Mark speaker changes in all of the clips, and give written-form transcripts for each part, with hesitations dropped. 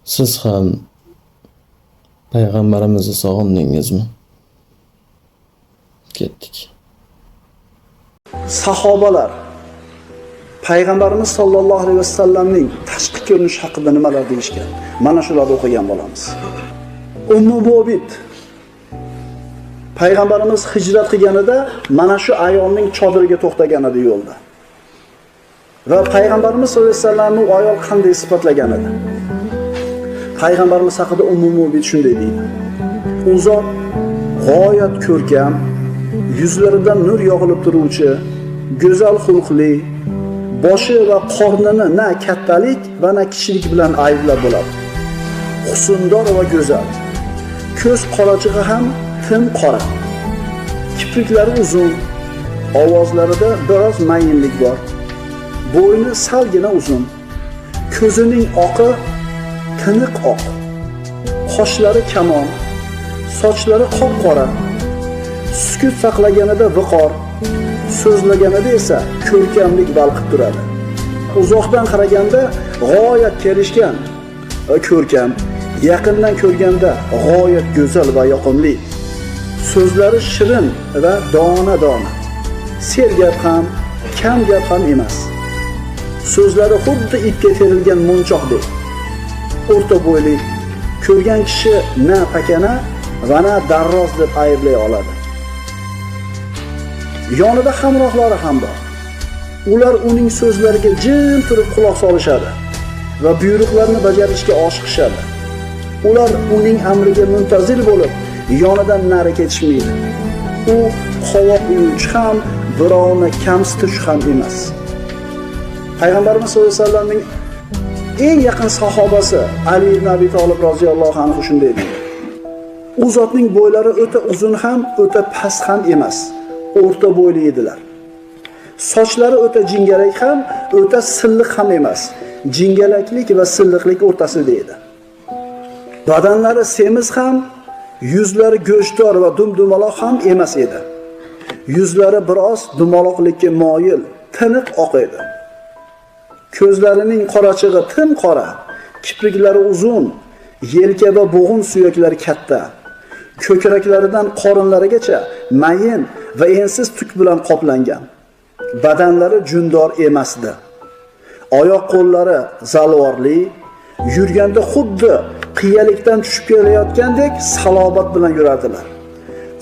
Speaker 1: Siz ham payg'ambarimizni sog'indingizmi? Ketdik.
Speaker 2: Sahobalar payg'ambarimiz sollallohu alayhi vasallamning tashqi ko'rinishi haqida nimalar deyishgan? Mana shularni o'qigan bo'lamiz. Ummu Mubit payg'ambarimiz hijrat qilganida mana shu ayolning chodiriga to'xtagan edi yo'lda. Va payg'ambarimiz sollallohu alayhi vasallamni u ayol qanday sifatlagan edi? Payg'ambarimiz haqida Ummu Mubit shunday deydi. U zot g'oyat ko'rkam, yuzlaridan nur yog'ilib turuvchi, go'zal xulqli, boshi va qornini na kattalik va na kichiklik bilan ayblab bo'ladi. Husndor va go'zal. Ko'z qorachig'i ham tim qora. Kipriklari uzun, ovozlarida biroz mayinlik bor. Bo'yni salgina uzun. Ko'zining oqi tiniq oq. Qoshlari kamon, sochlari qop-qora. Sukut saqlaganida viqor, so'zlaganida esa ko'rkamlik balqib turadi. Uzoqdan qaraganda g'oyat kelishgan va ko'rkam, yaqindan ko'rganda g'oyat go'zal va yoqimli. So'zlari shirin va dona-dona. Sergap ham, kam gap ham emas. So'zlari xuddi ipga terilgan munchoqdek. O'rta bo'yli, ko'rgan kishi na pakana va na darroz deb ayblay oladi. Yonida hamrohlari ham bor. Ular uning so'zlariga jim turib quloq solishadi va buyruqlarini bajarishga oshiqishadi. Ular uning amriga muntazir bo'lib, yonidan nari ketishmaydi. U qovoq uyuvchi ham, birovni kamsitish ham emas. Payg'ambarimiz sollallohu alayhi vasallamning eng yaqin sahobasi Ali ibn Abi Talib roziyallohu anhu shunday deydi. U zotning bo'ylari o'ta uzun ham, o'ta past ham emas. O'rta bo'yli edilar. Sochlari o'ta jingalak ham, o'ta silliq ham emas. Jingalaklik va silliqlik o'rtasida edi. Badanlari semiz ham, yuzlari go'shtdor va dumdumaloq ham emas edi. Yuzlari biroz dumaloqlikka moyil, tiniq oq edi. Ko'zlarining qorachig'i tim qora, kipriklari uzun, yelka va bo'g'in suyaklari katta. Ko'kraklaridan qorinlarigacha mayin va ensiz tuk bilan qoplangan. Badanlari jundor emasdi. Oyoq qo'llari zalvorli, yurganda xuddi qiyalikdan tushib kelayotgandek salobat bilan yurardilar.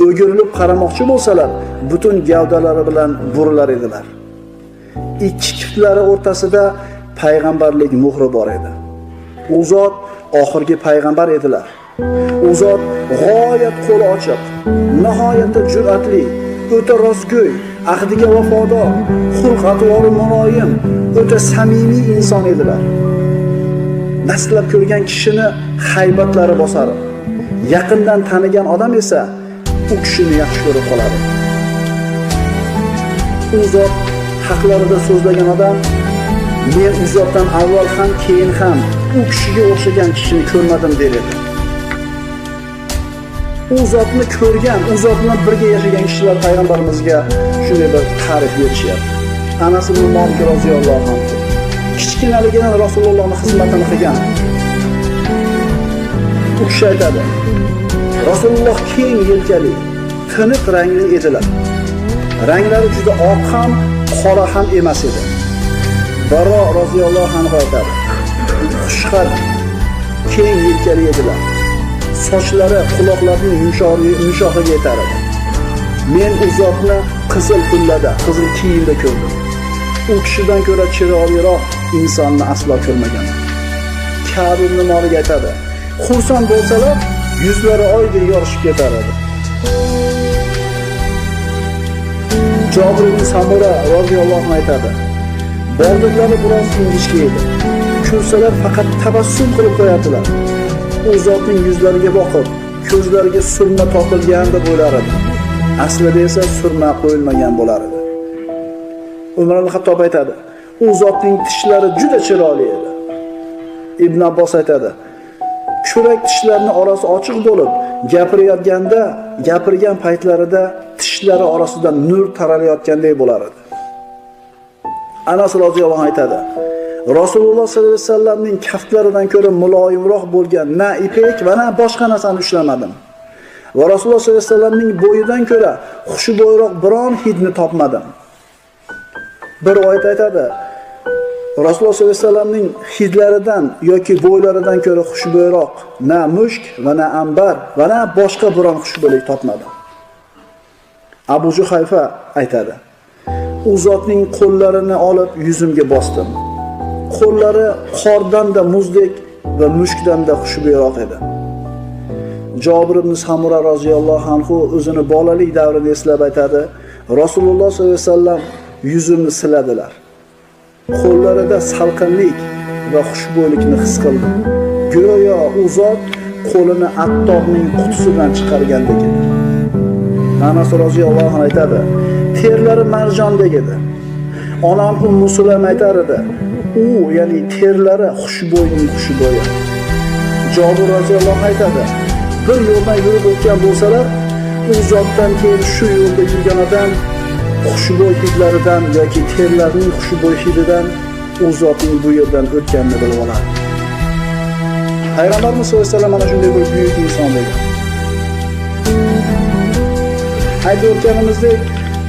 Speaker 2: O'girilib qaramoqchi bo'lsalar, butun gavdalari bilan burilar edilar. Ikki kiftlari o'rtasida payg'ambarlik muhri bor edi. U zot oxirgi payg'ambar edilar. U zot g'oyat qo'li ochiq, nihoyatda jur'atli, o'ta rostgo'y, ahdiga vafodor, xulq-atvori muloyim, o'ta samimiy inson edilar. Dastlab ko'rgan kishini haybatlari bosar. Yaqindan tanigan odam esa u kishini yaxshi ko'rib qoladi. U zot haqlarida so'zlagan odam men u zotdan avval ham keyin ham u kishiga o'xshagan kishini ko'rmadim der edi. U zotni ko'rgan, u zot bilan birga yashagan kishilar payg'ambarimizga shunday bir ta'rif berishyapti. Anas ibn Malik roziyallohu anhu kichkinaligidan Rasulullohning xizmatini qilgan. U kishi aytadi: Rasululloh keng yelkali, tiniq rangli edilar. Ranglari juda oq ham, qora ham emas edi. Baro roziyallohu anhu aytadi: Xushqad, keng yelkali edilar. Sochlari quloqlarining yumshog'iga yetar edi. Men u zotni qizil pullada, qizil kiyimda ko'rdim. U kishidan ko'ra chiroyliroq insonni aslo ko'rmaganman. Ka'b ibn Malik aytadi: Xursand bo'lsalar, yuzlari oydek yorishib ketar edi. Jabir ibn Samura roziyallohu anhu aytadi: Borliqlari biroz ingichka edi. Ko'rsalar faqat tabassum qilib qo'yardilar. U zotning yuzlariga boqib, ko'zlariga surma topilgan deb o'ylar edi. Aslida esa surma qo'yilmagan bo'lar edi. Umar al-Xattob aytadi: U zotning tishlari juda chiroyli edi. Ibn Abbos aytadi: Kurak tishlarining orasi ochiq bo'lib, gapirgan paytlarida tishlari orasidan nur taralayotgandek bo'lar edi. Anas roziyallohu anhu aytadi: Rasululloh sollallohu alayhi vasallamning kaftlaridan ko'ra muloyimroq bo'lgan na ipek va na boshqa narsani ushlamadim. Va Rasululloh sollallohu alayhi vasallamning bo'yidan ko'ra xushbo'yroq biron hidni topmadim. Bir oyat aytadi, Rasululloh sollallohu alayhi vasallamning hidlaridan yoki bo'ylaridan ko'ra xushbo'yroq na mushk va na ambar va na boshqa biron xushbo'ylik topmadim. Abu Juhayfa aytadi, u zotning qo'llarini olib yuzimga bosdim. Qo'llari qordan-da muzdek va mushkdan-da xushbo'yroq edi. Jabir ibn Samura roziyallohu anhu o'zini bolalik davrini eslab aytadi, Rasululloh sollallohu alayhi vasallam yuzimni siladilar. Qo'llarida salqinlik va xushbo'ylikni his qildim. Go'yo u zot qo'lini Attobning qutisidan chiqargandek edi. Anas roziyallohu anhu aytadi, terlari marjondek edi. Onam Ummu Sulaym aytar edi, u ya'ni terlari xushbo'yning xushbo'yi. Jabir roziyallohu aytadi, bir yo'ldan yurib o'tgan bo'lsalar, u zotdan keyin shu yo'lda yurgan odam xushbo'y hidlaridan yoki terlarining xushbo'y hididan u zotning bu yerdan o'tganini bilib oladi. Payg'ambarimiz sollallohu alayhi vasallam mana shunday bir buyuk inson bo'lgan. Aytib o'tganimizdek,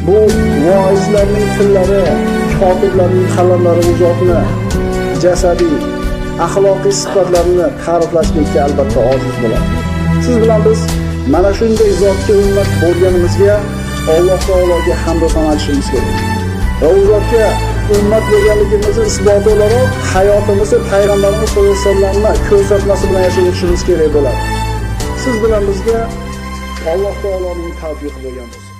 Speaker 2: bu voizlarning tillari, kotiblarning qalamlari u zotni jasadiy, axloqiy sifatlarini ta'riflashlikka albatta ojiz bo'ladi. Siz bilan biz mana shunday zotga ummat bo'lganimizga Alloh taologa hamd va sano aytishimiz kerak. Va u zotga ummat bo'lganligimizni isboti o'laroq hayotimizni payg'ambarimiz sollallohu alayhi vasallamning ko'rsatmasi bilan yashashimiz kerak bo'ladi. Siz bilan bizga Alloh taoloning tavfiqi bo'lgan bo'lsin.